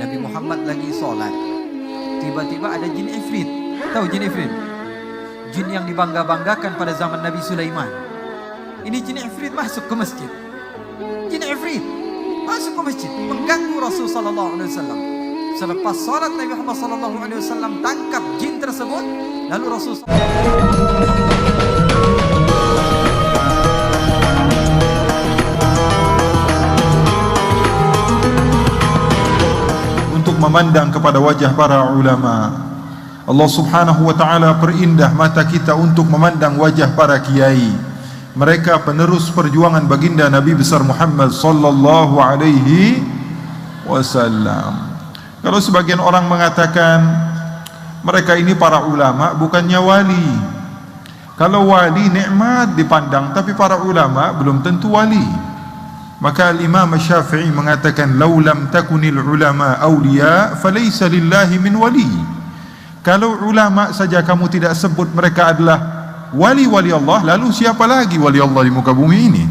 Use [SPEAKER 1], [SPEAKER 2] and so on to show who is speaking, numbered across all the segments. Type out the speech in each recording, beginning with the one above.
[SPEAKER 1] Nabi Muhammad lagi sholat, tiba-tiba ada jin ifrit. Tahu jin ifrit? Jin yang dibangga-banggakan pada zaman Nabi Sulaiman. Ini jin ifrit masuk ke masjid. Jin ifrit masuk ke masjid, mengganggu Rasul sallallahu alaihi wasallam. Selepas salat Nabi Muhammad sallallahu alaihi wasallam tangkap jin tersebut, lalu Rasul
[SPEAKER 2] untuk memandang kepada wajah para ulama. Allah subhanahu wa ta'ala perindah mata kita untuk memandang wajah para kiai. Mereka penerus perjuangan baginda Nabi besar Muhammad sallallahu alaihi wasallam. Kalau sebagian orang mengatakan mereka ini para ulama bukannya wali. Kalau wali nikmat dipandang, tapi para ulama belum tentu wali. Maka Imam Syafi'i mengatakan law lam takunil ulama awliya falaysa lillahi min wali. Kalau ulama saja kamu tidak sebut mereka adalah wali-wali Allah, lalu siapa lagi wali Allah di muka bumi ini?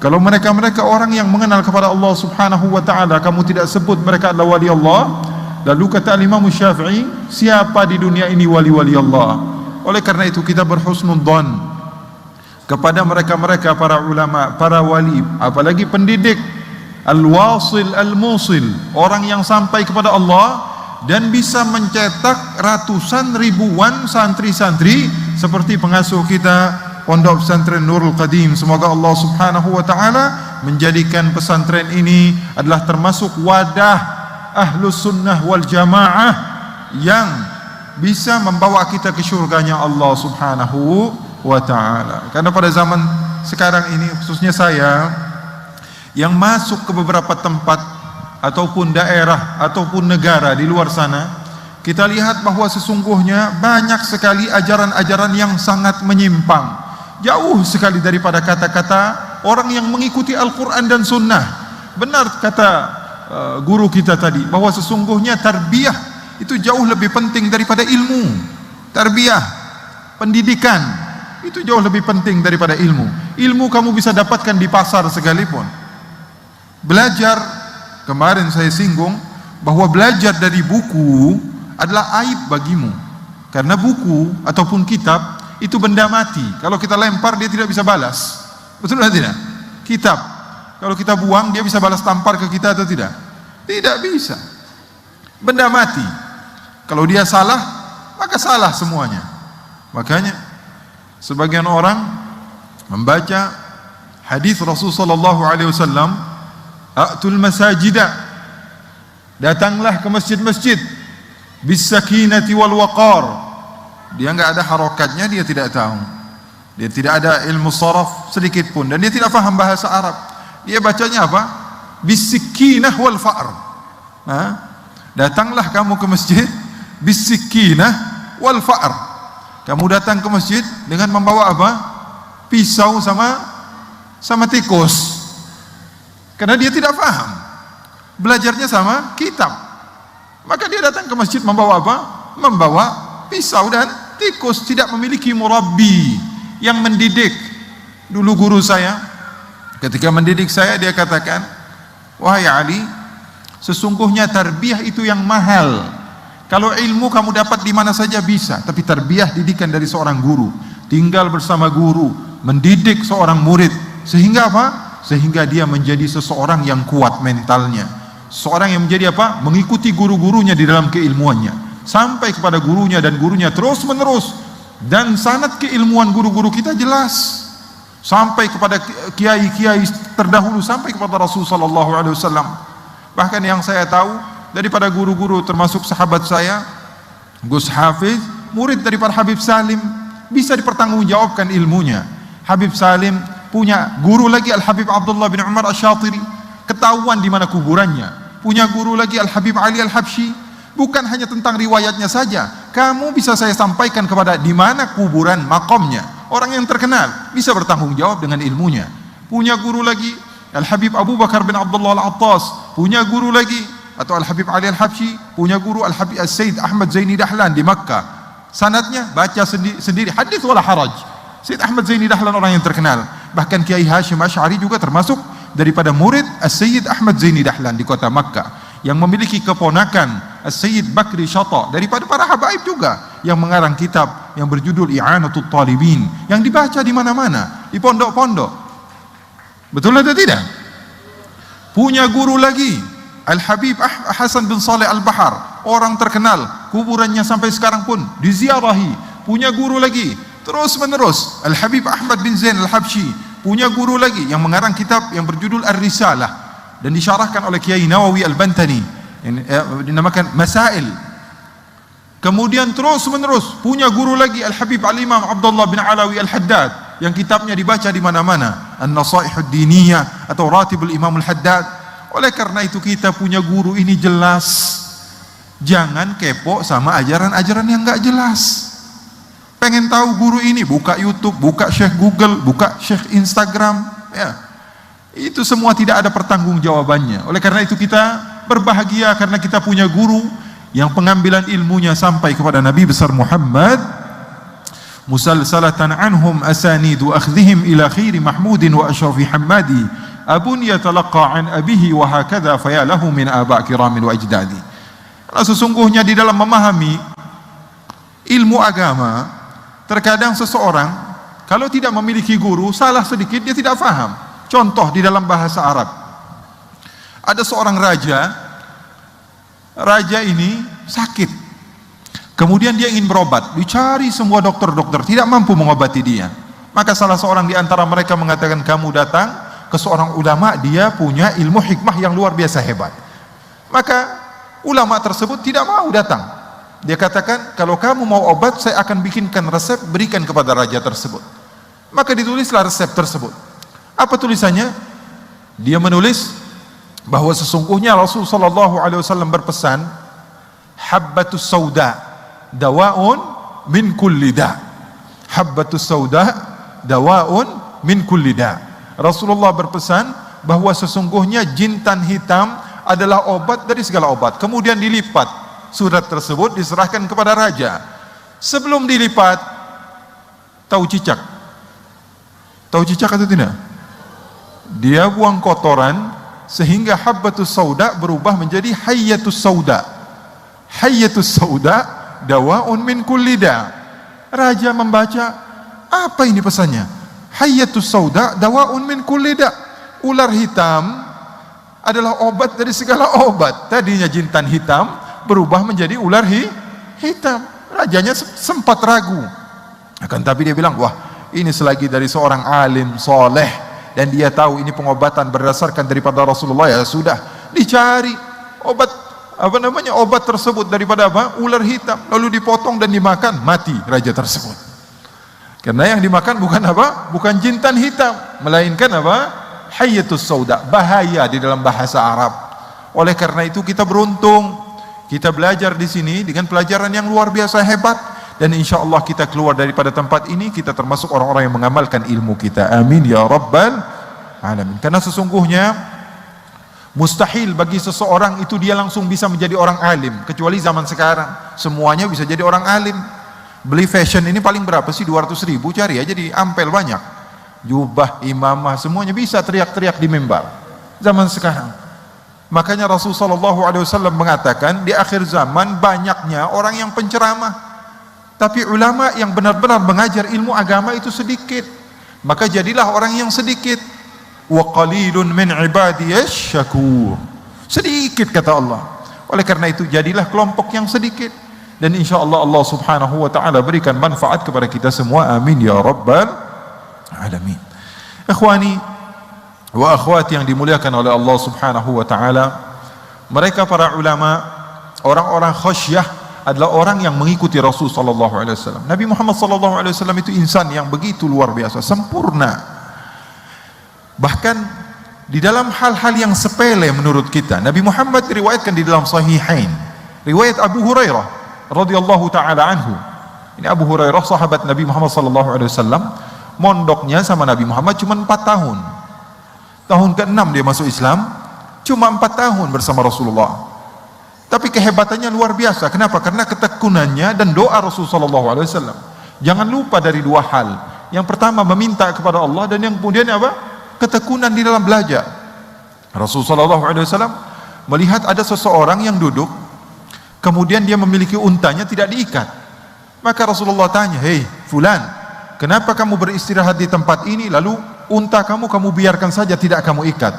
[SPEAKER 2] Kalau mereka orang yang mengenal kepada Allah subhanahu wa ta'ala, kamu tidak sebut mereka adalah wali Allah, lalu kata Imam Syafi'i, siapa di dunia ini wali-wali Allah? Oleh karena itu kita berhusnudzon kepada mereka para ulama, para wali, apalagi pendidik, al-wasil al-musil, orang yang sampai kepada Allah dan bisa mencetak ratusan ribuan santri-santri seperti pengasuh kita Pondok Pesantren Nurul Qadim. Semoga Allah subhanahu wa ta'ala menjadikan pesantren ini adalah termasuk wadah ahlus sunnah wal jamaah yang bisa membawa kita ke syurganya Allah subhanahu wa ta'ala. Karena pada zaman sekarang ini, khususnya saya yang masuk ke beberapa tempat ataupun daerah ataupun negara di luar sana, kita lihat bahwa sesungguhnya banyak sekali ajaran-ajaran yang sangat menyimpang, jauh sekali daripada kata-kata orang yang mengikuti Al-Quran dan Sunnah. Benar kata guru kita tadi, bahwa sesungguhnya tarbiyah itu jauh lebih penting daripada ilmu. Tarbiyah, pendidikan itu jauh lebih penting daripada ilmu. Ilmu kamu bisa dapatkan di pasar sekalipun. Belajar, kemarin saya singgung bahwa belajar dari buku adalah aib bagimu, karena buku ataupun kitab itu benda mati. Kalau kita lempar dia tidak bisa balas, betul atau tidak? Kitab kalau kita buang dia bisa balas tampar ke kita atau tidak? Tidak bisa. Benda mati. Kalau dia salah maka salah semuanya. Makanya sebagian orang membaca hadis Rasul sallallahu alaihi wasallam, a'tul masajidah, datanglah ke masjid-masjid, bisakinati wal waqar. Dia enggak ada harokatnya, dia tidak tahu, dia tidak ada ilmu sharaf sedikit pun, dan dia tidak faham bahasa Arab. Dia bacanya apa? Bisikinah wal fa'r. Datanglah kamu ke masjid bisikinah wal fa'r. Kamu datang ke masjid dengan membawa apa? Pisau sama tikus. Karena dia tidak paham, belajarnya sama kitab, maka dia datang ke masjid membawa apa? Membawa pisau dan tikus, tidak memiliki murabbi yang mendidik. Dulu guru saya ketika mendidik saya, dia katakan, wahai Ali, sesungguhnya tarbiyah itu yang mahal. Kalau ilmu kamu dapat di mana saja bisa, tapi tarbiyah, didikan dari seorang guru, tinggal bersama guru, mendidik seorang murid, sehingga apa? Sehingga dia menjadi seseorang yang kuat mentalnya, seorang yang menjadi apa? Mengikuti guru-gurunya di dalam keilmuannya, sampai kepada gurunya, dan gurunya terus menerus, dan sanad keilmuan guru-guru kita jelas sampai kepada kiai-kiai terdahulu, sampai kepada Rasul sallallahu alaihi wasallam. Bahkan yang saya tahu daripada guru-guru, termasuk sahabat saya Gus Hafiz, murid daripada Habib Salim, bisa dipertanggungjawabkan ilmunya. Habib Salim punya guru lagi Al-Habib Abdullah bin Umar Asy-Syatiri, ketahuan di mana kuburannya. Punya guru lagi Al-Habib Ali Al-Habsyi, bukan hanya tentang riwayatnya saja, kamu bisa saya sampaikan kepada di mana kuburan makomnya. Orang yang terkenal bisa bertanggung jawab dengan ilmunya. Punya guru lagi Al-Habib Abu Bakar bin Abdullah Al-Attas, punya guru lagi, atau Al-Habib Ali Al-Habsyi punya guru Al-Habib As-Sayyid Ahmad Zaini Dahlan di Makkah. Sanadnya baca sendiri, hadis wala haraj. Sayyid Ahmad Zaini Dahlan orang yang terkenal. Bahkan Kiai Hashim Asy'ari juga termasuk daripada murid As-Sayyid Ahmad Zaini Dahlan di kota Makkah. yang memiliki keponakan Sayyid Bakri Syata, daripada para habaib juga yang mengarang kitab yang berjudul I'anatul Talibin, yang dibaca di mana-mana, di pondok-pondok. Betul atau tidak? Punya guru lagi, Al-Habib Hasan bin Saleh Al-Bahar, orang terkenal, kuburannya sampai sekarang pun diziarahi. Punya guru lagi, terus menerus, Al-Habib Ahmad bin Zain Al-Habsyi, punya guru lagi yang mengarang kitab yang berjudul Ar-Risalah dan disyarahkan oleh Kiai Nawawi Al-Bantani, yang dinamakan Masail. Kemudian terus menerus punya guru lagi, Al-Habib Al-Imam Abdullah bin Alawi Al-Haddad, yang kitabnya dibaca di mana-mana, An-Nasaihud Diniyah atau Ratibul Imam Al-Haddad. Oleh karena itu kita punya guru ini jelas, jangan kepo sama ajaran-ajaran yang enggak jelas. Pengen tahu guru ini, buka YouTube, buka Syekh Google, buka Syekh Instagram, ya. Itu semua tidak ada pertanggungjawabannya. Oleh karena itu kita berbahagia karena kita punya guru yang pengambilan ilmunya sampai kepada Nabi besar Muhammad, musalsalatan anhum asanidu akhdhihim ila khairi mahmudin wa ashrafi hammadi, abun yatalaqa an abihi wa hakadha faya lahu min aba kiramin wa ajdadi. Karena sesungguhnya di dalam memahami ilmu agama, terkadang seseorang kalau tidak memiliki guru, salah sedikit dia tidak faham. Contoh di dalam bahasa Arab, ada seorang raja ini sakit, kemudian dia ingin berobat, dicari semua dokter-dokter, tidak mampu mengobati dia. Maka salah seorang di antara mereka mengatakan, kamu datang ke seorang ulama, dia punya ilmu hikmah yang luar biasa hebat. Maka ulama tersebut tidak mau datang. Dia katakan, kalau kamu mau obat, saya akan bikinkan resep, berikan kepada raja tersebut. Maka ditulislah resep tersebut. Apa tulisannya? Dia menulis bahwa sesungguhnya Rasulullah SAW berpesan, habbatus sauda dawaun min kulli da. Habbatus sauda dawaun min kulli da. Rasulullah berpesan bahwa sesungguhnya jintan hitam adalah obat dari segala obat. Kemudian dilipat surat tersebut, diserahkan kepada raja. Sebelum dilipat, tahu cicak? Tahu cicak atau tidak? Dia buang kotoran sehingga habbatus sauda berubah menjadi hayyatus sauda. Hayyatus sauda dawaun min kulli da. Raja membaca, apa ini pesannya? Hayyatus sauda dawaun min kulli da. Ular hitam adalah obat dari segala obat. Tadinya jintan hitam berubah menjadi ular hitam. Rajanya sempat ragu, akan tapi dia bilang, wah, ini selagi dari seorang alim soleh dan dia tahu ini pengobatan berdasarkan daripada Rasulullah, ya sudah, dicari obat tersebut daripada ular hitam, lalu dipotong dan dimakan, mati raja tersebut. Karena yang dimakan bukan jintan hitam, melainkan hayyatus sauda, bahaya di dalam bahasa Arab. Oleh karena itu kita beruntung, kita belajar di sini dengan pelajaran yang luar biasa hebat, dan insya Allah kita keluar daripada tempat ini, kita termasuk orang-orang yang mengamalkan ilmu kita. Amin ya rabbal alamin. Karena sesungguhnya mustahil bagi seseorang itu dia langsung bisa menjadi orang alim, kecuali zaman sekarang semuanya bisa jadi orang alim. Beli fashion ini paling berapa sih? 200.000, cari aja di Ampel banyak, jubah, imamah, semuanya bisa teriak-teriak di mimbar zaman sekarang. Makanya Rasulullah SAW mengatakan di akhir zaman banyaknya orang yang penceramah, tapi ulama yang benar-benar mengajar ilmu agama itu sedikit. Maka jadilah orang yang sedikit. Wa qalilun min ibadiyash syakur. Sedikit kata Allah. Oleh karena itu jadilah kelompok yang sedikit, dan insyaallah Allah Subhanahu wa taala berikan manfaat kepada kita semua. Amin ya rabbal alamin. Ikhwani wa akhwati yang dimuliakan oleh Allah Subhanahu wa taala, mereka para ulama, orang-orang khasyah adalah orang yang mengikuti Rasul sallallahu alaihi wasallam. Nabi Muhammad sallallahu alaihi wasallam itu insan yang begitu luar biasa, sempurna. Bahkan di dalam hal-hal yang sepele menurut kita, Nabi Muhammad diriwayatkan di dalam Sahihain, riwayat Abu Hurairah radhiyallahu taala anhu. Ini Abu Hurairah sahabat Nabi Muhammad sallallahu alaihi wasallam, mondoknya sama Nabi Muhammad cuma 4 tahun. Tahun ke-6 dia masuk Islam, cuma 4 tahun bersama Rasulullah. Tapi kehebatannya luar biasa. Kenapa? Karena ketekunannya dan doa Rasulullah SAW. Jangan lupa dari 2 hal. Yang pertama meminta kepada Allah, dan yang kemudian ketekunan di dalam belajar. Rasulullah SAW melihat ada seseorang yang duduk, kemudian dia memiliki untanya tidak diikat. Maka Rasulullah tanya, "Hei fulan, kenapa kamu beristirahat di tempat ini, lalu unta kamu biarkan saja, tidak kamu ikat?"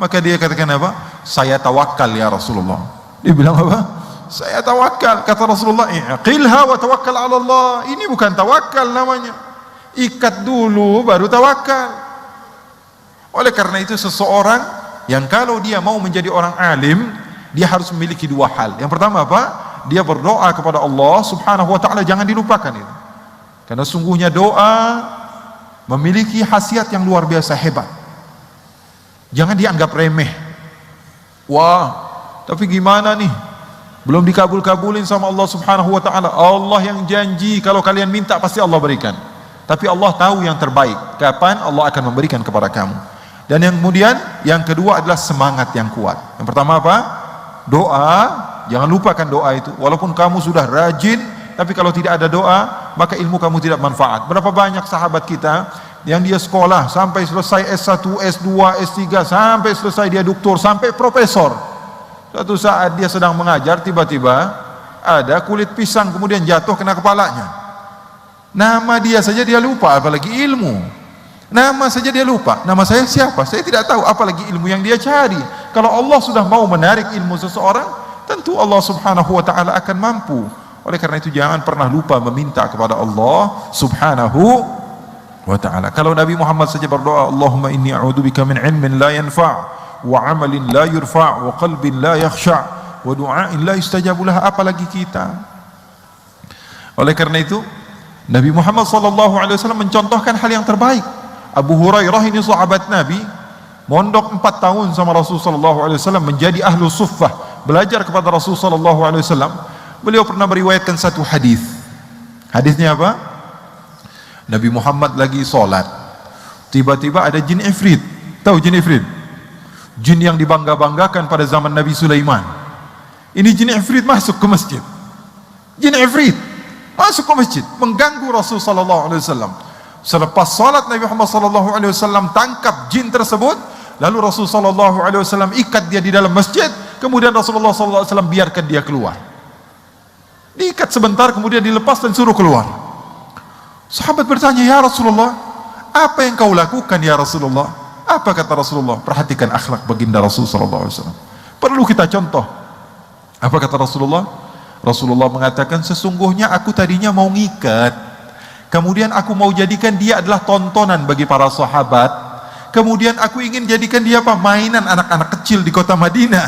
[SPEAKER 2] Maka dia katakan apa? "Saya tawakal ya Rasulullah." Dia bilang apa? "Saya tawakal." Kata Rasulullah, "Iqilha wa tawakkal ala Allah." Ini bukan tawakal namanya. Ikat dulu baru tawakal. Oleh karena itu seseorang yang kalau dia mau menjadi orang alim, dia harus memiliki dua hal. Yang pertama apa? Dia berdoa kepada Allah Subhanahu wa taala, jangan dilupakan itu. Karena sungguhnya doa memiliki khasiat yang luar biasa hebat. Jangan dianggap remeh. Wah, tapi gimana nih? Belum dikabul-kabulin sama Allah Subhanahu wa taala. Allah yang janji kalau kalian minta pasti Allah berikan. Tapi Allah tahu yang terbaik, kapan Allah akan memberikan kepada kamu. Dan yang kemudian, yang kedua adalah semangat yang kuat. Yang pertama apa? Doa, jangan lupakan doa itu. Walaupun kamu sudah rajin, tapi kalau tidak ada doa, maka ilmu kamu tidak manfaat. Berapa banyak sahabat kita yang dia sekolah sampai selesai S1, S2, S3, sampai selesai dia doktor, sampai profesor. Suatu saat dia sedang mengajar, tiba-tiba ada kulit pisang kemudian jatuh kena kepalanya. Nama dia saja dia lupa, apalagi ilmu. Nama saja dia lupa. Nama saya siapa? Saya tidak tahu, apalagi ilmu yang dia cari. Kalau Allah sudah mau menarik ilmu seseorang, tentu Allah Subhanahu wa taala akan mampu. Oleh karena itu jangan pernah lupa meminta kepada Allah Subhanahu wa taala. Kalau Nabi Muhammad saja berdoa, Allahumma inni a'udzubika min ilmin la yanfa' wa 'amalin la yurfa' wa qalbin la yakhsha' wa du'ain la yustajabu lah, apalagi kita. Oleh karena itu Nabi Muhammad sallallahu alaihi wasallam mencontohkan hal yang terbaik. Abu Hurairah ini sahabat Nabi, mondok 4 tahun sama Rasul sallallahu alaihi wasallam, menjadi ahlu suffah, belajar kepada Rasul sallallahu alaihi wasallam. Beliau pernah meriwayatkan satu hadis. Hadisnya apa? Nabi Muhammad lagi sholat, tiba-tiba ada jin ifrit. Tahu jin ifrit? Jin yang dibangga-banggakan pada zaman Nabi Sulaiman. Ini jin ifrit masuk ke masjid. Jin ifrit masuk ke masjid, mengganggu Rasul sallallahu alaihi wasallam. Selepas salat Nabi Muhammad sallallahu alaihi wasallam tangkap jin tersebut, lalu Rasul sallallahu alaihi wasallam ikat dia di dalam masjid, kemudian Rasulullah sallallahu alaihi wasallam biarkan dia keluar. Diikat sebentar kemudian dilepas dan suruh keluar. Sahabat bertanya, "Ya Rasulullah, apa yang kau lakukan ya Rasulullah?" Apa kata Rasulullah? Perhatikan akhlak baginda Rasul sallallahu alaihi wasallam. Perlu kita contoh. Apa kata Rasulullah? Rasulullah mengatakan, "Sesungguhnya aku tadinya mau ngikat, kemudian aku mau jadikan dia adalah tontonan bagi para sahabat. Kemudian aku ingin jadikan dia apa? Mainan anak-anak kecil di kota Madinah.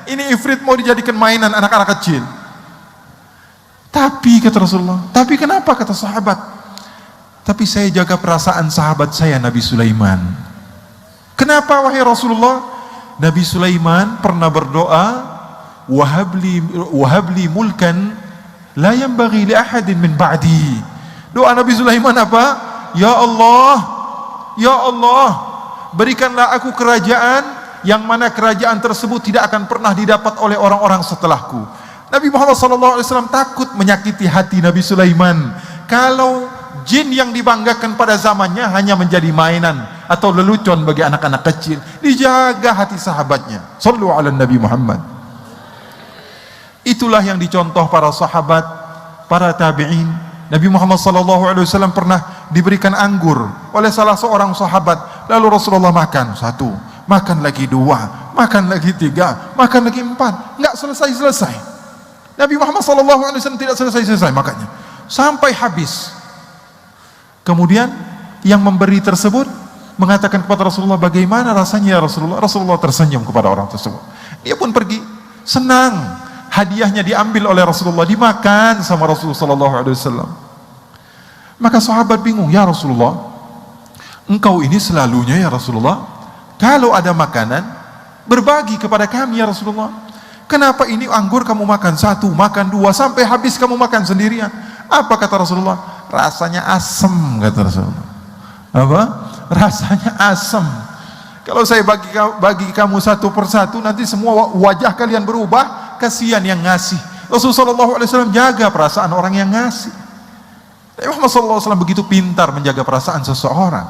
[SPEAKER 2] Ini ifrit mau dijadikan mainan anak-anak kecil." Tapi kata Rasulullah, "Tapi kenapa?" kata sahabat. "Tapi saya jaga perasaan sahabat saya Nabi Sulaiman." Kenapa wahai Rasulullah? Nabi Sulaiman pernah berdoa, wahabli mulkan la yanbaghi li ahadin min ba'di. Doa Nabi Sulaiman apa? Ya Allah, berikanlah aku kerajaan yang mana kerajaan tersebut tidak akan pernah didapat oleh orang-orang setelahku. Nabi Muhammad SAW takut menyakiti hati Nabi Sulaiman kalau jin yang dibanggakan pada zamannya hanya menjadi mainan atau lelucon bagi anak-anak kecil. Dijaga hati sahabatnya. Sallu ala Nabi Muhammad. Itulah yang dicontoh para sahabat, para tabi'in. Nabi Muhammad SAW pernah diberikan anggur oleh salah seorang sahabat, lalu Rasulullah makan 1, makan lagi 2, makan lagi 3, makan lagi 4, nggak selesai-selesai. Nabi Muhammad SAW tidak selesai-selesai makannya sampai habis. Kemudian yang memberi tersebut mengatakan kepada Rasulullah, "Bagaimana rasanya ya Rasulullah?" Rasulullah tersenyum kepada orang tersebut. Dia pun pergi, senang. Hadiahnya diambil oleh Rasulullah, dimakan sama Rasulullah SAW. Maka sahabat bingung, "Ya Rasulullah, engkau ini selalunya ya Rasulullah, kalau ada makanan berbagi kepada kami ya Rasulullah. Kenapa ini anggur kamu makan 1, makan 2, sampai habis kamu makan sendirian?" Apa kata Rasulullah? "Rasanya asam," kata Rasulullah. Apa? Rasanya asam. Kalau saya bagi kamu 1 persatu, nanti semua wajah kalian berubah. Kasihan yang ngasih. Rasulullah SAW jaga perasaan orang yang ngasih. Nabi Muhammad SAW begitu pintar menjaga perasaan seseorang.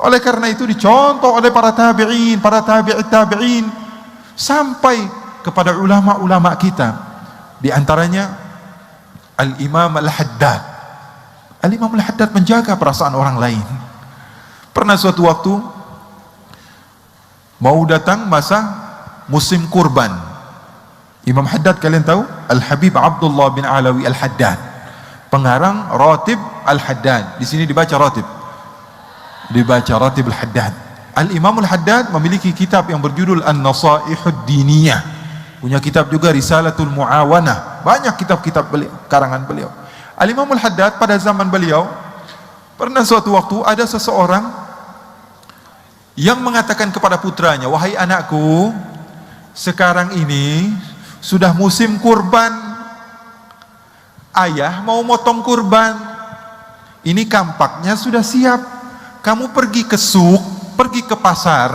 [SPEAKER 2] Oleh karena itu dicontoh oleh para tabi'in, para tabi'in. sampai kepada ulama-ulama kita, di antaranya Al-Imam Al-Haddad. Al-Imam Al-Haddad menjaga perasaan orang lain. Pernah suatu waktu mau datang masa musim kurban, Imam Haddad kalian tahu, Al-Habib Abdullah bin Alawi Al-Haddad, pengarang Ratib Al-Haddad. Di sini dibaca Ratib, dibaca Ratib Al-Haddad. Al-Imam Al-Haddad memiliki kitab yang berjudul An-Nasaihud Diniyah, punya kitab juga Risalatul Muawanah, banyak kitab-kitab beliau, karangan beliau. Al-Imam Al-Haddad pada zaman beliau, pernah suatu waktu ada seseorang yang mengatakan kepada putranya, wahai anakku, sekarang ini sudah musim kurban, ayah mau motong kurban, ini kampaknya sudah siap, kamu pergi ke suk, pergi ke pasar,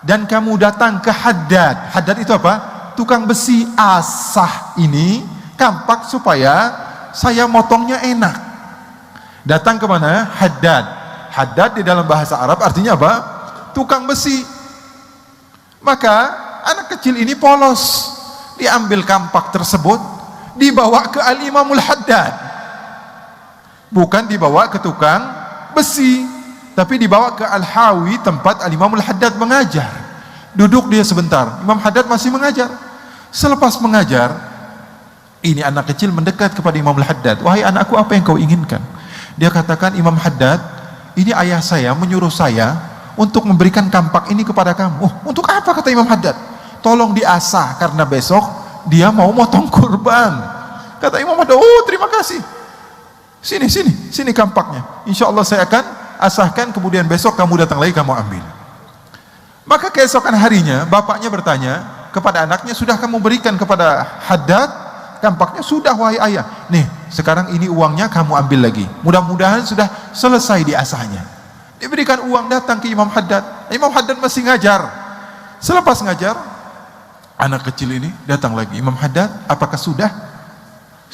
[SPEAKER 2] dan kamu datang ke Haddad. Haddad itu apa? Tukang besi. Asah ini kampak supaya saya motongnya enak. Datang ke mana? Haddad. Haddad di dalam bahasa Arab artinya apa? Tukang besi. Maka anak kecil ini polos, diambil kampak tersebut, dibawa ke Al-Imamul Haddad, bukan dibawa ke tukang besi, tapi dibawa ke Al-Hawi, tempat Al-Imamul Haddad mengajar. Duduk dia sebentar, Imam Haddad masih mengajar. Selepas mengajar, ini anak kecil mendekat kepada Imamul Haddad, wahai anakku, apa yang kau inginkan? Dia katakan, Imam Haddad, ini ayah saya menyuruh saya untuk memberikan kampak ini kepada kamu. Oh, untuk apa? Kata Imam Haddad. Tolong diasah karena besok dia mau motong kurban. Kata Imam Haddad, oh terima kasih, sini kampaknya, insya Allah saya akan asahkan, kemudian besok kamu datang lagi, kamu ambil. Maka keesokan harinya bapaknya bertanya kepada anaknya, sudah kamu berikan kepada Haddad kampaknya? Sudah wahai ayah. Nih sekarang ini uangnya, kamu ambil lagi, mudah-mudahan sudah selesai diasahnya. Diberikan uang, datang ke Imam Haddad. Imam Haddad masih ngajar. Selepas ngajar, anak kecil ini datang lagi, Imam Haddad, apakah sudah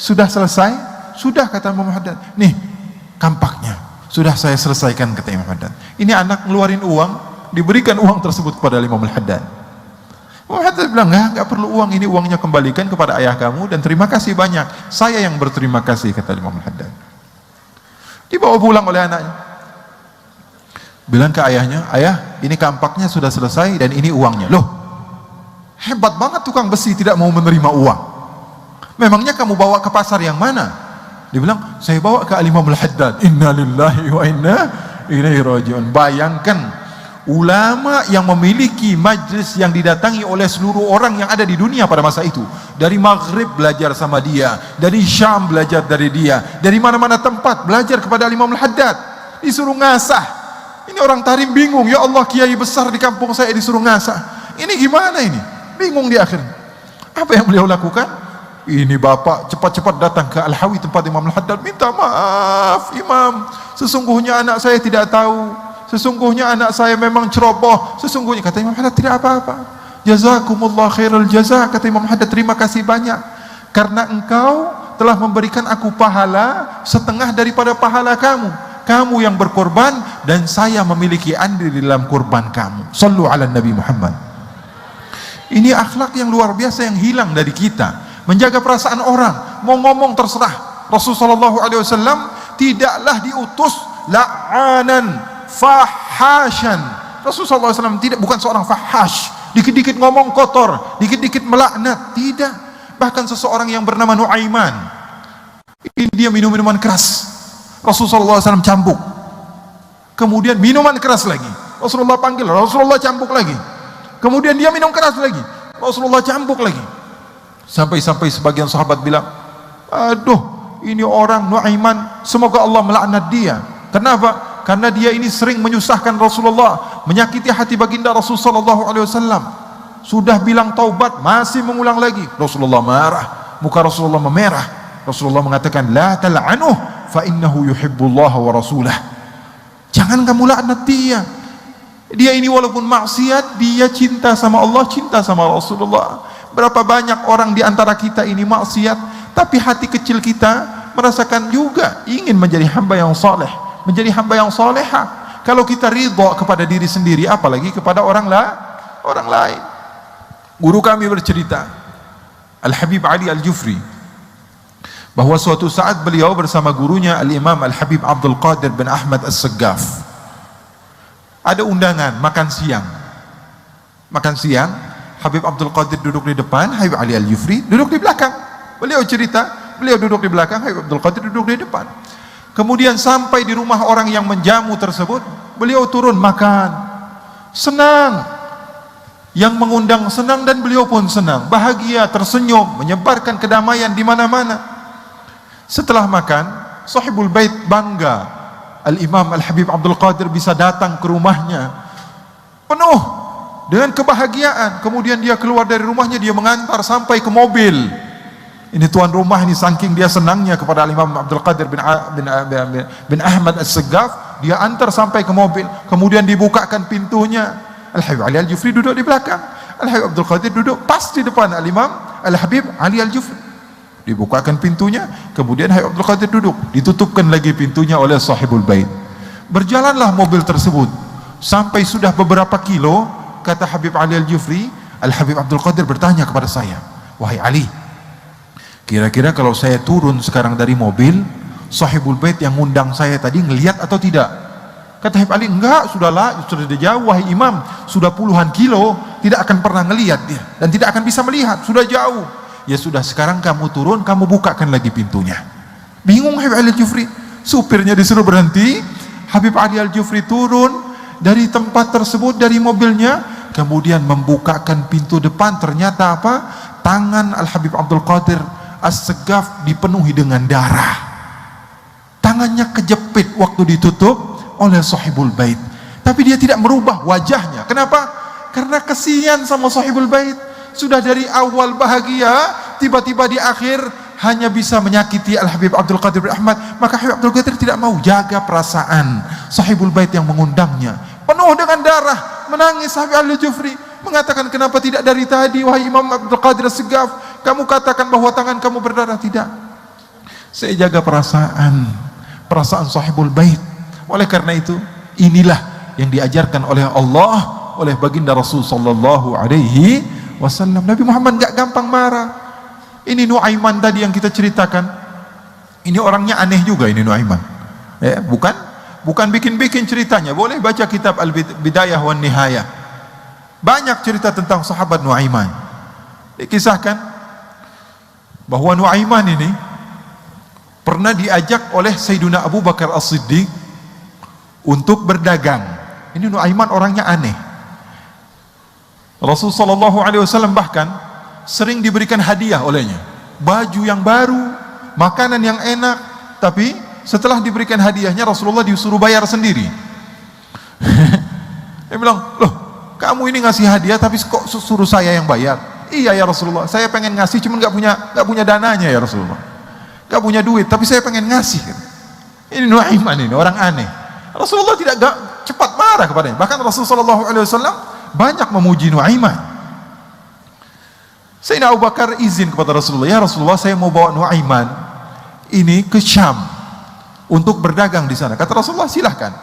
[SPEAKER 2] selesai? Sudah, kata Imam Haddad. Nih kampaknya sudah saya selesaikan, kata Imam Haddad. Ini anak ngeluarin uang, diberikan uang tersebut kepada Imam Haddad. Imam Haddad bilang, enggak perlu uang, ini uangnya kembalikan kepada ayah kamu, dan terima kasih banyak, saya yang berterima kasih, kata Imam Haddad. Dibawa pulang oleh anaknya, bilang ke ayahnya, ayah ini kampaknya sudah selesai dan ini uangnya. Loh, hebat banget tukang besi tidak mau menerima uang. Memangnya kamu bawa ke pasar yang mana? Dia bilang, saya bawa ke Al-Imamul Haddad. Inna lillahi wa inna ilaihi raji'un. Bayangkan, ulama yang memiliki majlis yang didatangi oleh seluruh orang yang ada di dunia pada masa itu. Dari Maghrib belajar sama dia, dari Syam belajar dari dia, dari mana-mana tempat belajar kepada Al-Imamul Haddad. Disuruh ngasah. Ini orang Tarim bingung, ya Allah, kiai besar di kampung saya disuruh ngasah. Ini gimana ini? Bingung di akhir. Apa yang beliau lakukan? Ini bapak cepat-cepat datang ke Al-Hawi, tempat Imam Al-Haddad, minta maaf Imam, sesungguhnya anak saya tidak tahu, sesungguhnya anak saya memang ceroboh, sesungguhnya. Kata Imam Haddad, tidak apa-apa, jazakumullah khairal jaza. Kata Imam Haddad, terima kasih banyak, karena engkau telah memberikan aku pahala setengah daripada pahala kamu. Kamu yang berkorban dan saya memiliki andil di dalam kurban kamu. Sallu ala Nabi Muhammad. Ini akhlak yang luar biasa yang hilang dari kita. Menjaga perasaan orang, mau ngomong terserah. Rasulullah SAW tidaklah diutus la'anan fahasyan. Rasulullah SAW bukan seorang fahash, dikit-dikit ngomong kotor, dikit-dikit melaknat. Tidak. Bahkan seseorang yang bernama Nuaiman, ini dia minum minuman keras, Rasulullah SAW cambuk. Kemudian minuman keras lagi, Rasulullah panggil, Rasulullah cambuk lagi. Kemudian dia minum keras lagi, Rasulullah cambuk lagi. Sampai-sampai sebagian sahabat bilang, aduh, ini orang Nuaiman, semoga Allah melaknat dia. Kenapa? Karena dia ini sering menyusahkan Rasulullah, menyakiti hati baginda Rasulullah SAW. Sudah bilang taubat, masih mengulang lagi. Rasulullah marah, muka Rasulullah memerah. Rasulullah mengatakan, la tal'anuh fa innahu yuhibbullaha wa rasulah. Jangan kamu laknat dia. Dia ini walaupun maksiat, dia cinta sama Allah, cinta sama Rasulullah. Berapa banyak orang di antara kita ini maksiat, tapi hati kecil kita merasakan juga ingin menjadi hamba yang saleh, menjadi hamba yang salehah. Kalau kita ridha kepada diri sendiri, apalagi kepada orang lain. Guru kami bercerita, Al-Habib Ali Al-Jufri, bahwa suatu saat beliau bersama gurunya Al-Imam Al-Habib Abdul Qadir bin Ahmad As-Saggaf ada undangan makan siang. Makan siang, Habib Abdul Qadir duduk di depan, Habib Ali Al-Jufri duduk di belakang. Beliau cerita, beliau duduk di belakang, Habib Abdul Qadir duduk di depan. Kemudian sampai di rumah orang yang menjamu tersebut, beliau turun makan. Senang. Yang mengundang senang dan beliau pun senang, bahagia, tersenyum, menyebarkan kedamaian di mana-mana. Setelah makan, sahibul bait bangga, Al-Imam Al-Habib Abdul Qadir bisa datang ke rumahnya penuh dengan kebahagiaan. Kemudian dia keluar dari rumahnya, dia mengantar sampai ke mobil. Ini tuan rumah ini saking dia senangnya kepada Al-Imam Abdul Qadir bin Ahmad As-Saggaf, dia antar sampai ke mobil. Kemudian dibukakan pintunya, Al-Habib Ali Al-Jufri duduk di belakang, Al-Habib Abdul Qadir duduk pas di depan Al-Imam Al-Habib Ali Al-Jufri. Dibukakan pintunya, kemudian Habib Abdul Qadir duduk, ditutupkan lagi pintunya oleh sahibul bait. Berjalanlah mobil tersebut sampai sudah beberapa kilo. Kata Habib Ali Al-Jufri, Al-Habib Abdul Qadir bertanya kepada saya, "Wahai Ali, kira-kira kalau saya turun sekarang dari mobil, sahibul bait yang ngundang saya tadi ngelihat atau tidak?" Kata Habib Ali, "Enggak, sudahlah, sudah jauh wahai imam, sudah puluhan kilo, tidak akan pernah ngelihat dia dan tidak akan bisa melihat, sudah jauh." "Ya sudah, sekarang kamu turun, kamu bukakan lagi pintunya." Bingung Habib Ali Al-Jufri, supirnya disuruh berhenti. Habib Ali Al-Jufri turun dari tempat tersebut, dari mobilnya, kemudian membukakan pintu depan. Ternyata apa? Tangan Al-Habib Abdul Qadir As-Saggaf dipenuhi dengan darah. Tangannya kejepit waktu ditutup oleh sahibul bait, tapi dia tidak merubah wajahnya. Kenapa? Karena kesian sama sahibul bait. Sudah dari awal bahagia, tiba-tiba di akhir hanya bisa menyakiti Al-Habib Abdul Qadir bin Ahmad. Maka Habib Abdul Qadir tidak mau jaga perasaan sahibul bait yang mengundangnya. Penuh dengan darah, menangis Habib Ali Jufri, mengatakan, "Kenapa tidak dari tadi wahai Imam Abdul Qadir As-Saggaf, kamu katakan bahwa tangan kamu berdarah?" "Tidak, saya jaga perasaan sahibul bait." Oleh karena itu, inilah yang diajarkan oleh Allah, oleh baginda Rasul sallallahu alaihi wasallam. Nabi Muhammad enggak gampang marah. Ini Nuaiman tadi yang kita ceritakan, ini orangnya aneh juga ini Nuaiman. Bukan bikin-bikin ceritanya. Boleh baca kitab Al-Bidayah wan Nihayah. Banyak cerita tentang sahabat Nuaiman. Dikisahkan bahwa Nuaiman ini pernah diajak oleh Sayyidina Abu Bakar As-Siddiq untuk berdagang. Ini Nuaiman orangnya aneh. Rasul sallallahu alaihi wasallam bahkan sering diberikan hadiah olehnya, baju yang baru, makanan yang enak, tapi setelah diberikan hadiahnya Rasulullah disuruh bayar sendiri. Dia bilang, "Loh, kamu ini ngasih hadiah tapi kok suruh saya yang bayar?" "Iya ya Rasulullah, saya pengen ngasih cuman nggak punya dananya ya Rasulullah. Nggak punya duit, tapi saya pengen ngasih." Ini Nuaiman ini orang aneh. Rasulullah tidak cepat marah kepadanya. Bahkan Rasulullah SAW banyak memuji Nuaiman. Sayyidina Abu Bakar izin kepada Rasulullah, "Ya Rasulullah, saya mau bawa Nuaiman ini ke Syam untuk berdagang di sana." Kata Rasulullah, "Silahkan."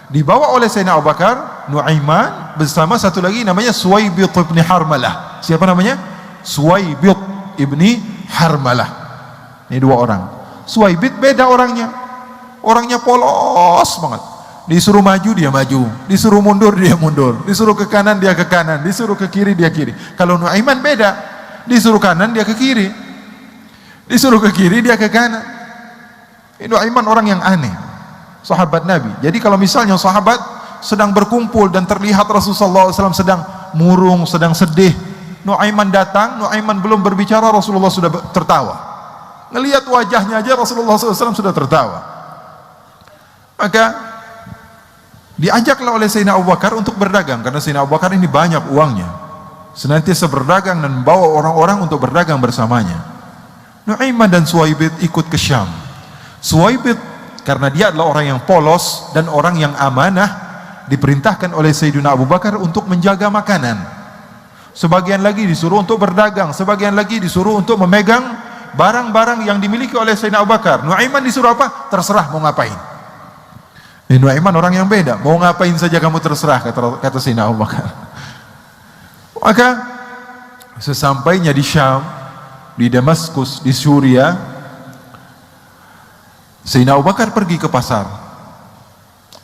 [SPEAKER 2] Dibawa oleh Sayyidina Abu Bakar Nuaiman bersama satu lagi namanya Suwaibit ibn Harmalah. Siapa namanya? Suwaibit ibni Harmalah. Ini dua orang. Suwaibit beda orangnya. Orangnya polos banget. Disuruh maju dia maju, disuruh mundur dia mundur, disuruh ke kanan dia ke kanan, disuruh ke kiri dia kiri. Kalau Nuaiman beda, disuruh kanan dia ke kiri, disuruh ke kiri dia ke kanan. Nuaiman orang yang aneh, sahabat Nabi. Jadi kalau misalnya sahabat sedang berkumpul dan terlihat Rasulullah SAW sedang murung, sedang sedih, Nuaiman datang, Nuaiman belum berbicara, Rasulullah sudah tertawa. Ngelihat wajahnya aja Rasulullah SAW sudah tertawa. Maka diajaklah oleh Sayyidina Abu Bakar untuk berdagang, karena Sayyidina Abu Bakar ini banyak uangnya, senantiasa berdagang dan membawa orang-orang untuk berdagang bersamanya. Nuaiman dan Suwaibit ikut ke Syam. Suwaibit karena dia adalah orang yang polos dan orang yang amanah, diperintahkan oleh Sayyidina Abu Bakar untuk menjaga makanan. Sebagian lagi disuruh untuk berdagang, sebagian lagi disuruh untuk memegang barang-barang yang dimiliki oleh Sayyidina Abu Bakar. Nuaiman disuruh apa? Terserah mau ngapain. Nuaiman orang yang beda, mau ngapain saja kamu terserah, kata Sayyidina Abu Bakar. Maka Sesampainya di Syam, di Damaskus, di Suriah, Sayyidina Abu Bakar pergi ke pasar.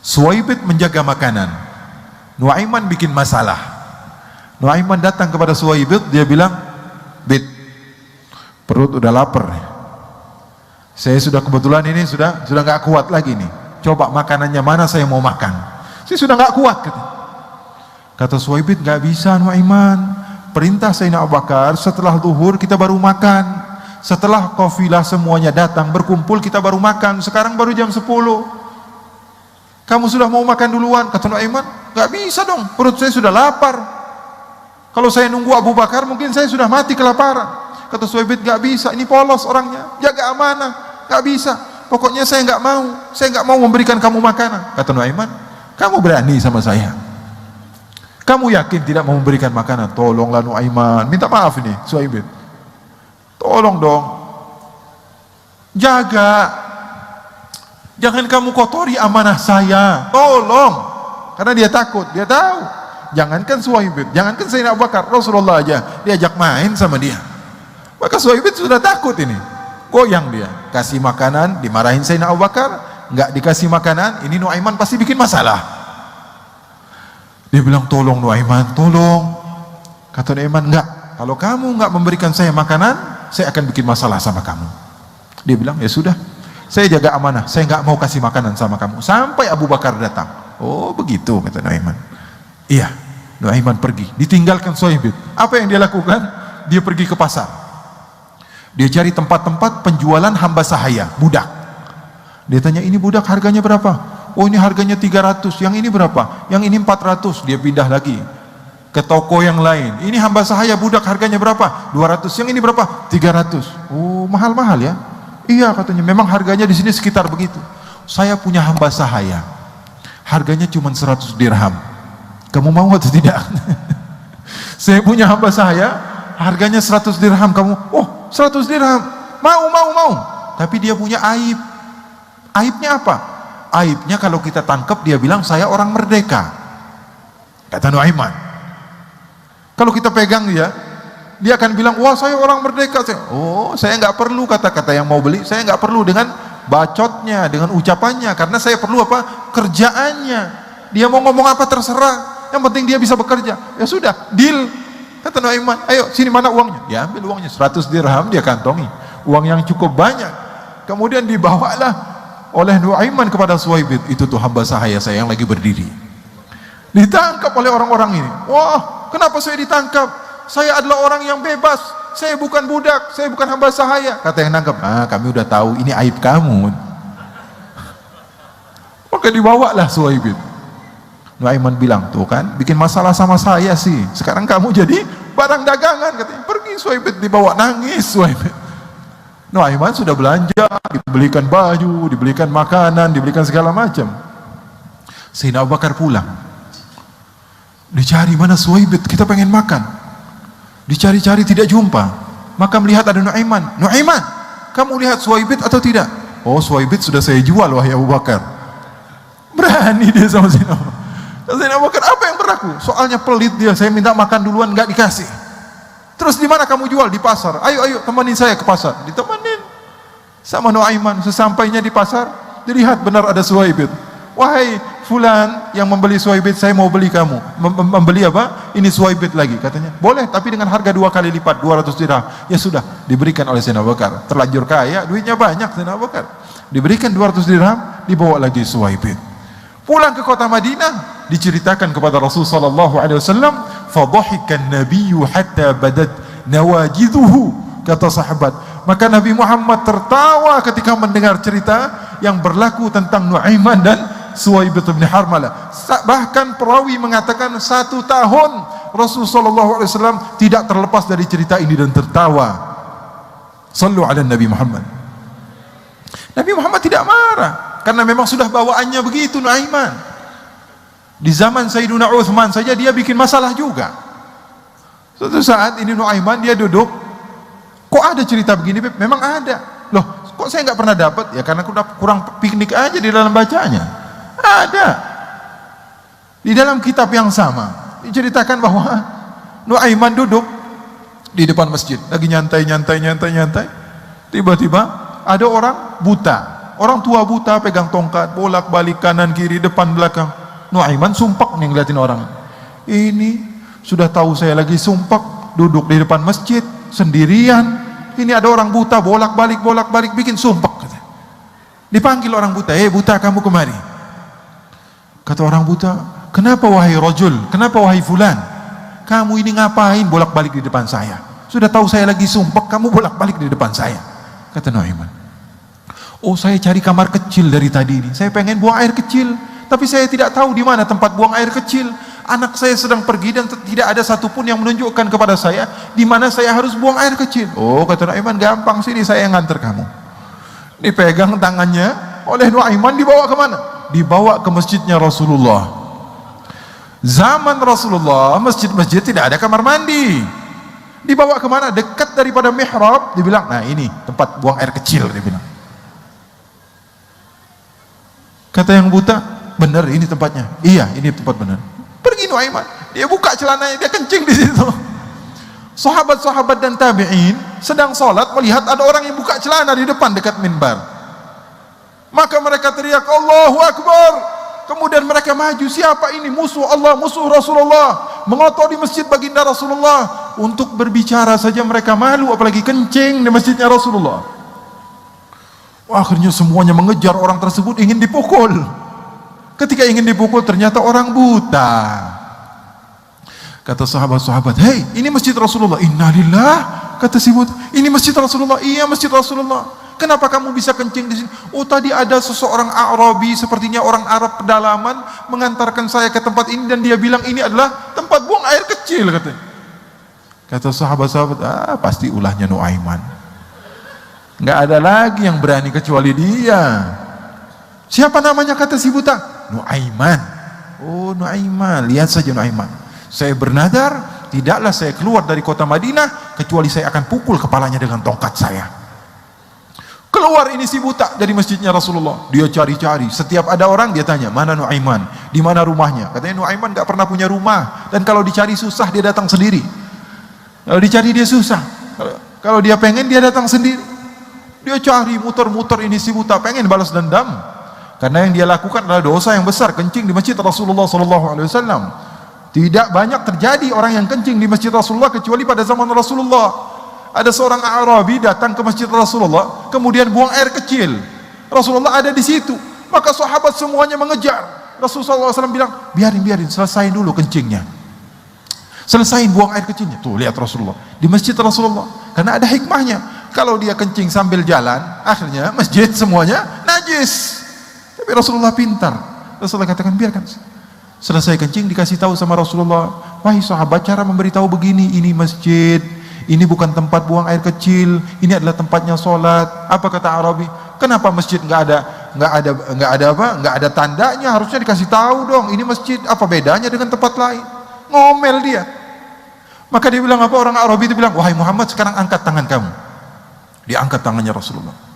[SPEAKER 2] Suwaibid menjaga makanan. Nuaiman bikin masalah. Nuaiman datang kepada Suwaibid, dia bilang, "Bid, perut udah lapar. Saya sudah kebetulan ini sudah nggak kuat lagi nih. Coba makanannya mana saya mau makan. Saya sudah nggak kuat." Kata Suwaibid, "Nggak bisa Nuaiman. Perintah Sayyidina Abu Bakar, setelah zuhur kita baru makan. Setelah kafilah semuanya datang berkumpul kita baru makan. Sekarang baru jam 10. Kamu sudah mau makan duluan." Kata Nuaiman, "Nggak bisa dong, perut saya sudah lapar. Kalau saya nunggu Abu Bakar mungkin saya sudah mati kelaparan." Kata Suwaibid, "Nggak bisa, ini polos orangnya, jaga amanah, nggak bisa. Pokoknya saya nggak mau memberikan kamu makanan." Kata Nuaiman, "Kamu berani sama saya? Kamu yakin tidak mau memberikan makanan? Tolonglah Nuaiman, minta maaf ini Suwaibid. Tolong dong, jaga. Jangan kamu kotori amanah saya, tolong." Karena dia takut, dia tahu. Jangankan Suwaibid, jangankan Sayyidina Abu Bakar, Rasulullah aja diajak main sama dia. Maka Suwaibid sudah takut ini. Goyang dia, kasih makanan, dimarahin Sayyidina Abu Bakar, nggak dikasih makanan, ini Nuaiman pasti bikin masalah. Dia bilang, "Tolong Nuaiman, tolong." Kata Nuaiman, "Enggak, kalau kamu nggak memberikan saya makanan, saya akan bikin masalah sama kamu." Dia bilang, "Ya sudah, saya jaga amanah, saya nggak mau kasih makanan sama kamu sampai Abu Bakar datang." "Oh begitu," kata Nuaiman. Iya, Nuaiman pergi, ditinggalkan Suwaibid. Apa yang dia lakukan? Dia pergi ke pasar. Dia cari tempat-tempat penjualan hamba sahaya, budak. Dia tanya, "Ini budak harganya berapa?" "Oh ini harganya 300, yang ini berapa?" "Yang ini 400. Dia pindah lagi ke toko yang lain. "Ini hamba sahaya budak harganya berapa?" 200. "Yang ini berapa?" 300. "Oh mahal-mahal ya?" "Iya," katanya, "memang harganya di sini sekitar begitu. Saya punya hamba sahaya, harganya cuma 100 dirham. Kamu mau atau tidak?" "Saya punya hamba sahaya, harganya 100 dirham. Kamu?" "Oh 100 dirham, mau. Tapi dia punya aib." "Aibnya apa?" "Aibnya kalau kita tangkap dia bilang saya orang merdeka." Kata Nuaiman, "Kalau kita pegang dia akan bilang, wah saya orang merdeka." "Oh saya nggak perlu," kata-kata yang mau beli, "saya nggak perlu dengan bacotnya, dengan ucapannya, karena saya perlu apa? Kerjaannya. Dia mau ngomong apa terserah, yang penting dia bisa bekerja." "Ya sudah, deal." Kata Nuaiman, "Ayo sini, mana uangnya?" Dia ambil uangnya, 100 dirham dia kantongi, uang yang cukup banyak. Kemudian dibawalah oleh Nuaiman kepada Suwaibid, "Itu tuh hamba sahaya saya yang lagi berdiri." Ditangkap oleh orang-orang ini. "Wah, kenapa saya ditangkap? Saya adalah orang yang bebas, saya bukan budak, saya bukan hamba sahaya." Kata yang nangkap, "Kami udah tahu ini aib kamu." Maka dibawalah Suwaibid. Nuaiman bilang, "Tuh kan, bikin masalah sama saya sih. Sekarang kamu jadi barang dagangan." Katanya, pergi Suwaibid, dibawa, nangis Suwaibid. Nuaiman sudah belanja, dibelikan baju, dibelikan makanan, dibelikan segala macam. Sayyidina Abu Bakar pulang. Dicari, mana Suwaibid, kita pengen makan. Dicari-cari tidak jumpa. Maka melihat ada Nuaiman. "Nuaiman, kamu lihat Suwaibid atau tidak?" "Oh Suwaibid sudah saya jual wahai Abu Bakar." Berani dia sama Sayyidina Abu Bakar. Sayyidina Abu Bakar, "Apa yang berlaku?" "Soalnya pelit dia, saya minta makan duluan nggak dikasih." "Terus di mana kamu jual?" "Di pasar." Ayo temenin saya ke pasar." Ditemenin sama Nuaiman. Sesampainya di pasar, dilihat benar ada Suwaibid. "Wahai fulan yang membeli Suwaibid, saya mau beli kamu." Membeli apa? "Ini Suwaibid lagi." Katanya, "Boleh, tapi dengan harga 2 kali lipat, 200 dirham." Ya sudah, diberikan oleh Sayyidina Abu Bakar. Terlanjur kaya, duitnya banyak Sayyidina Abu Bakar. Diberikan 200 dirham, dibawa lagi Suwaibid. Pulang ke kota Madinah, diceritakan kepada Rasul sallallahu alaihi wasallam, "Fadhahikan nabiyyu hatta badat nawajiduhu." Kata sahabat, maka Nabi Muhammad tertawa ketika mendengar cerita yang berlaku tentang Nuaiman dan Suwaibid bin Harmalah. Bahkan perawi mengatakan 1 tahun Rasul sallallahu alaihi wasallam tidak terlepas dari cerita ini dan tertawa. Sallu ala Nabi Muhammad. Nabi Muhammad tidak marah, karena memang sudah bawaannya begitu Nuaiman. Di zaman Sayyidina Uthman saja dia bikin masalah juga. Suatu saat ini Nuaiman dia duduk, "Kok ada cerita begini Beb?" "Memang ada." "Loh, kok saya nggak pernah dapat?" "Ya karena udah kurang piknik aja di dalam bacanya." Ada di dalam kitab yang sama diceritakan bahwa Nuaiman duduk di depan masjid, lagi nyantai. Tiba-tiba ada orang buta, orang tua buta pegang tongkat, bolak-balik kanan kiri depan belakang. Nuaiman sumpek nih ngeliatin orang. Ini sudah tahu saya lagi sumpek, duduk di depan masjid sendirian. Ini ada orang buta bolak-balik bikin sumpek. Dipanggil orang buta, buta kamu kemari. Kata orang buta, kenapa wahai rajul, kenapa wahai fulan, kamu ini ngapain bolak-balik di depan saya? Sudah tahu saya lagi sumpek, kamu bolak-balik di depan saya. Kata Nuaiman, oh saya cari kamar kecil dari tadi ini, saya pengen buang air kecil, tapi saya tidak tahu di mana tempat buang air kecil. Anak saya sedang pergi dan tidak ada satupun yang menunjukkan kepada saya di mana saya harus buang air kecil. Oh, kata Nuaiman, gampang, sini saya yang nganter kamu. Dipegang tangannya oleh Nuaiman, dibawa kemana? Dibawa ke masjidnya Rasulullah. Zaman Rasulullah, masjid-masjid tidak ada kamar mandi. Dibawa kemana? Dekat daripada mihrab. Dibilang, nah ini tempat buang air kecil, dibilang. Kata yang buta, benar ini tempatnya. Iya, ini tempat benar. Pergi Nuaiman, dia buka celananya, dia kencing di situ. Sahabat-sahabat dan tabi'in sedang sholat melihat ada orang yang buka celana di depan dekat minbar. Maka mereka teriak Allahu Akbar. Kemudian mereka maju, siapa ini? Musuh Allah, musuh Rasulullah, mengotori masjid baginda Rasulullah. Untuk berbicara saja mereka malu, apalagi kencing di masjidnya Rasulullah. Akhirnya semuanya mengejar orang tersebut, ingin dipukul. Ketika ingin dipukul ternyata orang buta. Kata sahabat-sahabat, hei, ini masjid Rasulullah. Innalillah, kata si buta, ini masjid Rasulullah. Iya, masjid Rasulullah. Kenapa kamu bisa kencing di sini? Oh, tadi ada seseorang Arabi, sepertinya orang Arab pedalaman, mengantarkan saya ke tempat ini dan dia bilang ini adalah tempat buang air kecil, katanya. Kata sahabat-sahabat, pasti ulahnya Nuaiman. Nggak ada lagi yang berani kecuali dia. Siapa namanya? Kata si buta, Nuaiman. Oh, Nuaiman, lihat saja Nuaiman. Saya bernadar, tidaklah saya keluar dari kota Madinah kecuali saya akan pukul kepalanya dengan tongkat saya. Keluar ini si buta dari masjidnya Rasulullah. Dia cari-cari, setiap ada orang dia tanya, mana Nuaiman, di mana rumahnya? Katanya Nuaiman gak pernah punya rumah, dan kalau dicari susah dia datang sendiri. Kalau dicari dia susah, kalau dia pengen dia datang sendiri. Dia cari, muter-muter ini si buta, pengen balas dendam, karena yang dia lakukan adalah dosa yang besar, kencing di masjid Rasulullah SAW. Tidak banyak terjadi orang yang kencing di masjid Rasulullah kecuali pada zaman Rasulullah. Ada seorang Arabi datang ke masjid Rasulullah, kemudian buang air kecil. Rasulullah ada di situ, maka sahabat semuanya mengejar. Rasulullah SAW bilang, biarin, selesain dulu kencingnya, selesain buang air kecilnya. Tuh lihat Rasulullah di masjid Rasulullah, karena ada hikmahnya. Kalau dia kencing sambil jalan, akhirnya masjid semuanya najis. Tapi Rasulullah pintar. Rasulullah katakan, biarkan. Selesai kencing dikasih tahu sama Rasulullah, wahai sahabat, cara memberitahu begini, ini masjid, ini bukan tempat buang air kecil, ini adalah tempatnya sholat. Apa kata Arabi? Kenapa masjid nggak ada tandanya? Harusnya dikasih tahu dong, ini masjid, apa bedanya dengan tempat lain? Ngomel dia. Maka dia bilang apa? Orang Arabi itu bilang, wahai Muhammad, sekarang angkat tangan kamu. Dia angkat tangannya Rasulullah.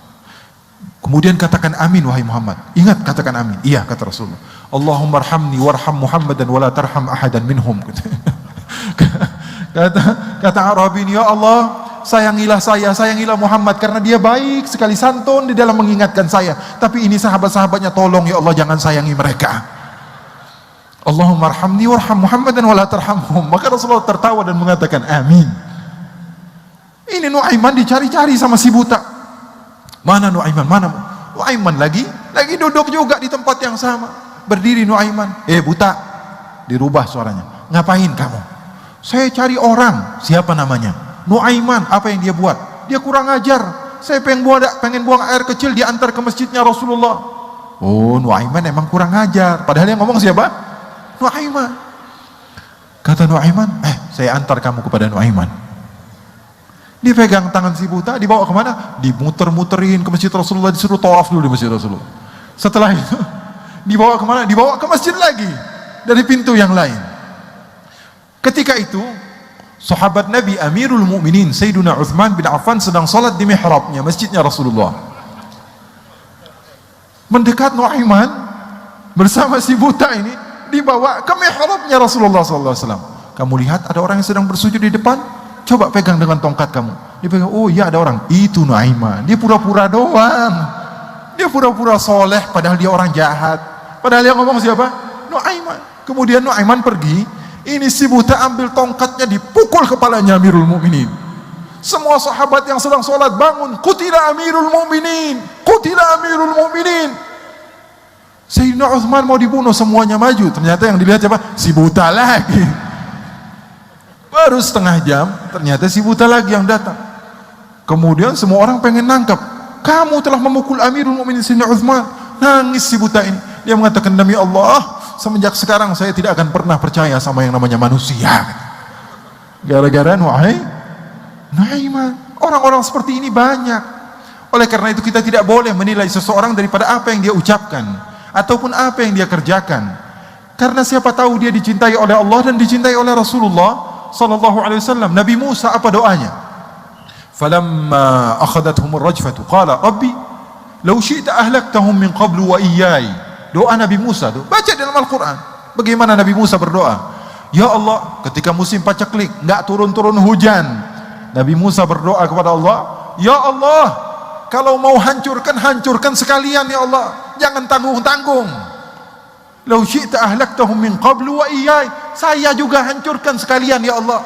[SPEAKER 2] Kemudian katakan amin wahai Muhammad. Ingat, katakan amin. Iya, kata Rasulullah. Allahumma arhamni warham Muhammadan wala tarham ahadan minhum. Kata Arabi ini, ya Allah, sayangilah saya, sayangilah Muhammad, karena dia baik sekali, santun di dalam mengingatkan saya. Tapi ini sahabat-sahabatnya, tolong ya Allah, jangan sayangi mereka. Allahumma arhamni warham Muhammadan wala tarhamhum. Maka Rasulullah tertawa dan mengatakan amin. Ini Nuaiman dicari-cari sama si buta. Mana Nuaiman? Mana Nuaiman? Lagi duduk juga di tempat yang sama. Berdiri Nuaiman, buta, dirubah suaranya. Ngapain kamu? Saya cari orang. Siapa namanya? Nuaiman. Apa yang dia buat? Dia kurang ajar. Saya pengen buang air kecil, diantar ke masjidnya Rasulullah. Oh, Nuaiman emang kurang ajar. Padahal yang ngomong siapa? Nuaiman. Kata Nuaiman, saya antar kamu kepada Nuaiman. Dipegang tangan si buta, dibawa kemana? Dimuter-muterin ke masjid Rasulullah, disuruh tawaf dulu di masjid Rasulullah. Setelah itu dibawa kemana? Dibawa ke masjid lagi dari pintu yang lain. Ketika itu sahabat Nabi Amirul Mukminin Sayyiduna Utsman bin Affan sedang salat di mihrabnya masjidnya Rasulullah. Mendekat Nuaiman bersama si buta ini, dibawa ke mihrabnya Rasulullah SAW. Kamu lihat ada orang yang sedang bersujud di depan? coba pegang dengan tongkat kamu. Dia pegang, oh iya ada orang, itu Nuaiman. Dia pura-pura doang, dia pura-pura soleh padahal dia orang jahat. Padahal yang ngomong siapa? Nuaiman. Kemudian Nuaiman pergi, ini si buta ambil tongkatnya, dipukul kepalanya Amirul Mukminin. Semua sahabat yang sedang sholat bangun, qutila Amirul Mukminin, qutila Amirul Mukminin. Sayyidina Utsman mau dibunuh, semuanya maju. Ternyata yang dilihat siapa? Si buta lagi. Baru setengah jam, ternyata si buta lagi yang datang. Kemudian semua orang pengen nangkap, kamu telah memukul Amirul Mukminin Sayyidina Utsman. Nangis si buta ini. Dia mengatakan, demi Allah, semenjak sekarang saya tidak akan pernah percaya sama yang namanya manusia. Gara-gara Nuaiman. Orang-orang seperti ini banyak. Oleh karena itu kita tidak boleh menilai seseorang daripada apa yang dia ucapkan ataupun apa yang dia kerjakan. Karena siapa tahu dia dicintai oleh Allah dan dicintai oleh Rasulullah sallallahu alaihi wasallam. Nabi Musa apa doanya? Falamma akhadathum ar-rajfatu qala rabbi law syi'ta ahlaktahum min qablu wa iyyai. Doa Nabi Musa tuh, baca dalam Al-Qur'an. Bagaimana Nabi Musa berdoa? Ya Allah, ketika musim paceklik, enggak turun-turun hujan, Nabi Musa berdoa kepada Allah, ya Allah, kalau mau hancurkan, hancurkan sekalian ya Allah, jangan tanggung-tanggung. Lau syi'ta ahlaktahum min qablu wa iyyai, saya juga hancurkan sekalian ya Allah.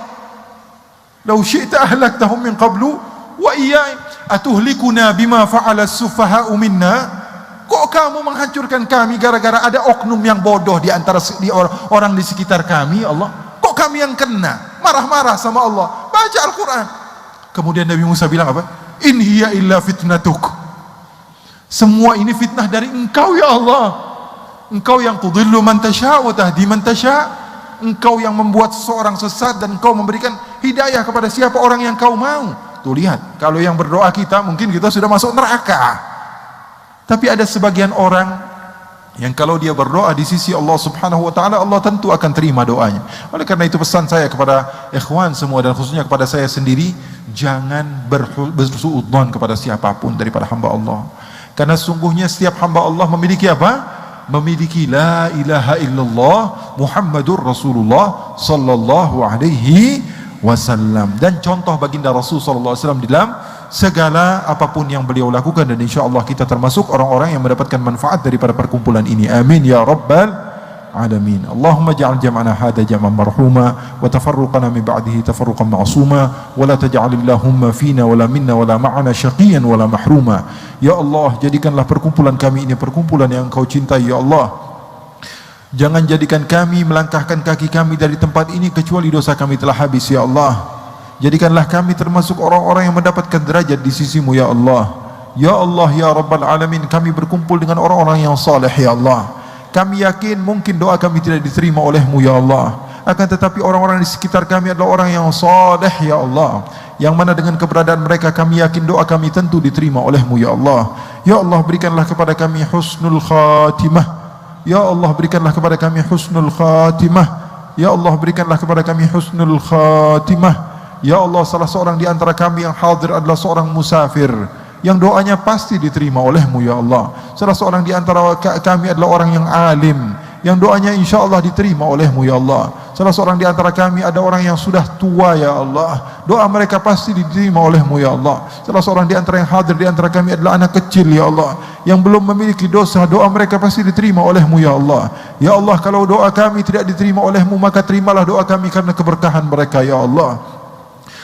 [SPEAKER 2] Lau syi'ta ahlaktahum min qablu wa iyyai, atuhlikuna bima fa'ala as-sufaha'u minna. Kok kamu menghancurkan kami gara-gara ada oknum yang bodoh di antara orang di sekitar kami ya Allah? Kok kami yang kena? Marah-marah sama Allah. Baca Al-Quran. Kemudian Nabi Musa bilang apa? In hiya illa fitnatuk. Semua ini fitnah dari engkau ya Allah. Engkau yang tudhillu man tasha' wa tahdi man tasha'. Engkau yang membuat seseorang sesat dan engkau memberikan hidayah kepada siapa orang yang kau mau. Tuh lihat, kalau yang berdoa kita mungkin kita sudah masuk neraka. Tapi ada sebagian orang yang kalau dia berdoa di sisi Allah Subhanahu wa taala, Allah tentu akan terima doanya. Oleh karena itu pesan saya kepada ikhwan semua dan khususnya kepada saya sendiri, jangan bersuudzon kepada siapapun daripada hamba Allah. Karena sungguhnya setiap hamba Allah memiliki apa? Memiliki la ilaha illallah Muhammadur Rasulullah sallallahu alaihi wasallam. Dan contoh baginda Rasul sallallahu alaihi wasallam di dalam segala apapun yang beliau lakukan, dan insyaallah kita termasuk orang-orang yang mendapatkan manfaat daripada perkumpulan ini. Amin ya rabbal alamin. Allahumma ja'al jam'ana hadha jam'an marhuma wa tafarruqana min ba'dihi tafarruqan ma'suma wa la taj'al illahumma fina wa la minna wa la ma'ana syaqiyan wa la mahruma. Ya Allah, jadikanlah perkumpulan kami ini perkumpulan yang Engkau cintai ya Allah. Jangan jadikan kami melangkahkan kaki kami dari tempat ini kecuali dosa kami telah habis ya Allah. Jadikanlah kami termasuk orang-orang yang mendapatkan derajat di sisimu ya Allah. Ya Allah ya Rabbal Alamin, kami berkumpul dengan orang-orang yang saleh ya Allah. Kami yakin mungkin doa kami tidak diterima olehmu ya Allah, akan tetapi orang-orang di sekitar kami adalah orang yang saleh ya Allah, yang mana dengan keberadaan mereka kami yakin doa kami tentu diterima olehmu ya Allah. Ya Allah, berikanlah kepada kami husnul khatimah. Ya Allah, berikanlah kepada kami husnul khatimah. Ya Allah, berikanlah kepada kami husnul khatimah. Ya Allah, salah seorang di antara kami yang hadir adalah seorang musafir yang doanya pasti diterima olehmu ya Allah. Salah seorang di antara kami adalah orang yang alim yang doanya insya Allah diterima olehmu ya Allah. Salah seorang di antara kami ada orang yang sudah tua ya Allah, doa mereka pasti diterima olehmu ya Allah. Salah seorang di antara yang hadir di antara kami adalah anak kecil ya Allah, yang belum memiliki dosa, doa mereka pasti diterima olehmu ya Allah. Ya Allah, kalau doa kami tidak diterima olehmu, maka terimalah doa kami karena keberkahan mereka ya Allah.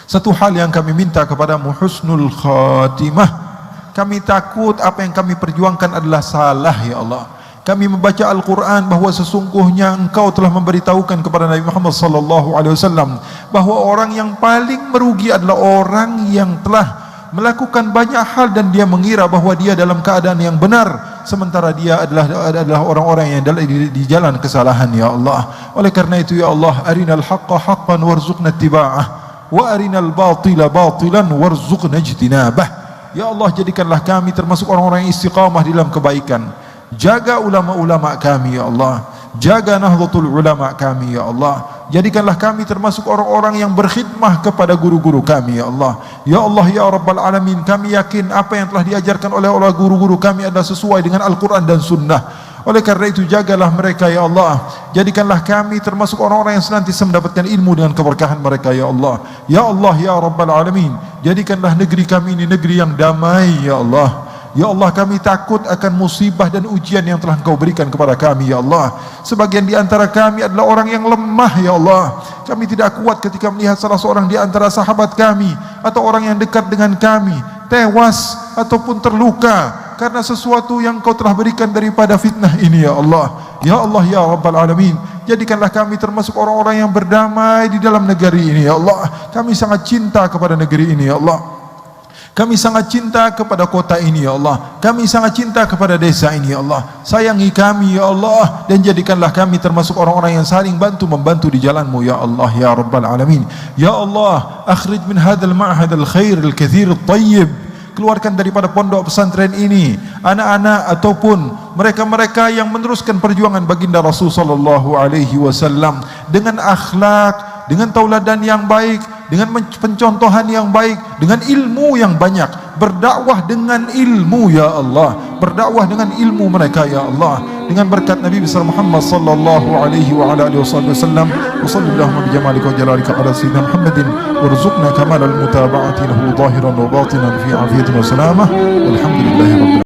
[SPEAKER 2] Satu hal yang kami minta kepadamu, husnul khatimah. Kami takut apa yang kami perjuangkan adalah salah ya Allah. Kami membaca Al-Quran bahwa sesungguhnya Engkau telah memberitahukan kepada Nabi Muhammad sallallahu alaihi wasallam bahwa orang yang paling merugi adalah orang yang telah melakukan banyak hal dan dia mengira bahwa dia dalam keadaan yang benar, sementara dia adalah orang-orang yang di jalan kesalahan ya Allah. Oleh karena itu ya Allah, arinal haqqa haqqan warzuqna ittiba'ah wa arinal batila batilan warzuqna ijtinabah. Ya Allah, jadikanlah kami termasuk orang-orang yang istiqamah di dalam kebaikan. Jaga ulama-ulama kami ya Allah, jaga nahdlatul ulama kami ya Allah. Jadikanlah kami termasuk orang-orang yang berkhidmah kepada guru-guru kami ya Allah. Ya Allah ya Rabbal Alamin, kami yakin apa yang telah diajarkan oleh guru-guru kami adalah sesuai dengan Al-Quran dan Sunnah. Oleh karena itu jagalah mereka ya Allah. Jadikanlah kami termasuk orang-orang yang senantiasa mendapatkan ilmu dengan keberkahan mereka ya Allah. Ya Allah ya Rabbal Alamin, jadikanlah negeri kami ini negeri yang damai ya Allah. Ya Allah, kami takut akan musibah dan ujian yang telah Engkau berikan kepada kami ya Allah. Sebagian di antara kami adalah orang yang lemah ya Allah. Kami tidak kuat ketika melihat salah seorang di antara sahabat kami atau orang yang dekat dengan kami tewas ataupun terluka karena sesuatu yang Engkau telah berikan daripada fitnah ini ya Allah. Ya Allah ya Rabbal Alamin, jadikanlah kami termasuk orang-orang yang berdamai di dalam negeri ini ya Allah. Kami sangat cinta kepada negeri ini ya Allah. Kami sangat cinta kepada kota ini ya Allah. Kami sangat cinta kepada desa ini ya Allah. Sayangi kami ya Allah, dan jadikanlah kami termasuk orang-orang yang saling bantu-membantu di jalan-Mu ya Allah ya Rabbal Alamin. Ya Allah, akhrij min hadzal ma'had al-khair al-kathir al-tayyib. Keluarkan daripada pondok pesantren ini anak-anak ataupun mereka-mereka yang meneruskan perjuangan baginda Rasul sallallahu alaihi wasallam dengan akhlak, dengan tauladan yang baik, dengan pencontohan yang baik, dengan ilmu yang banyak. Berdakwah dengan ilmu ya Allah, berdakwah dengan ilmu mereka ya Allah, dengan berkat Nabi besar Muhammad sallallahu alaihi wa ala alihi wasallam. Wa sallallahu bi jamalika wa jalalika ala sayyidina Muhammadin warzuqna kamal al mutaba'ati lahu zahiran wa batinan fi afiyatin wa salamah. Walhamdulillahi rabbil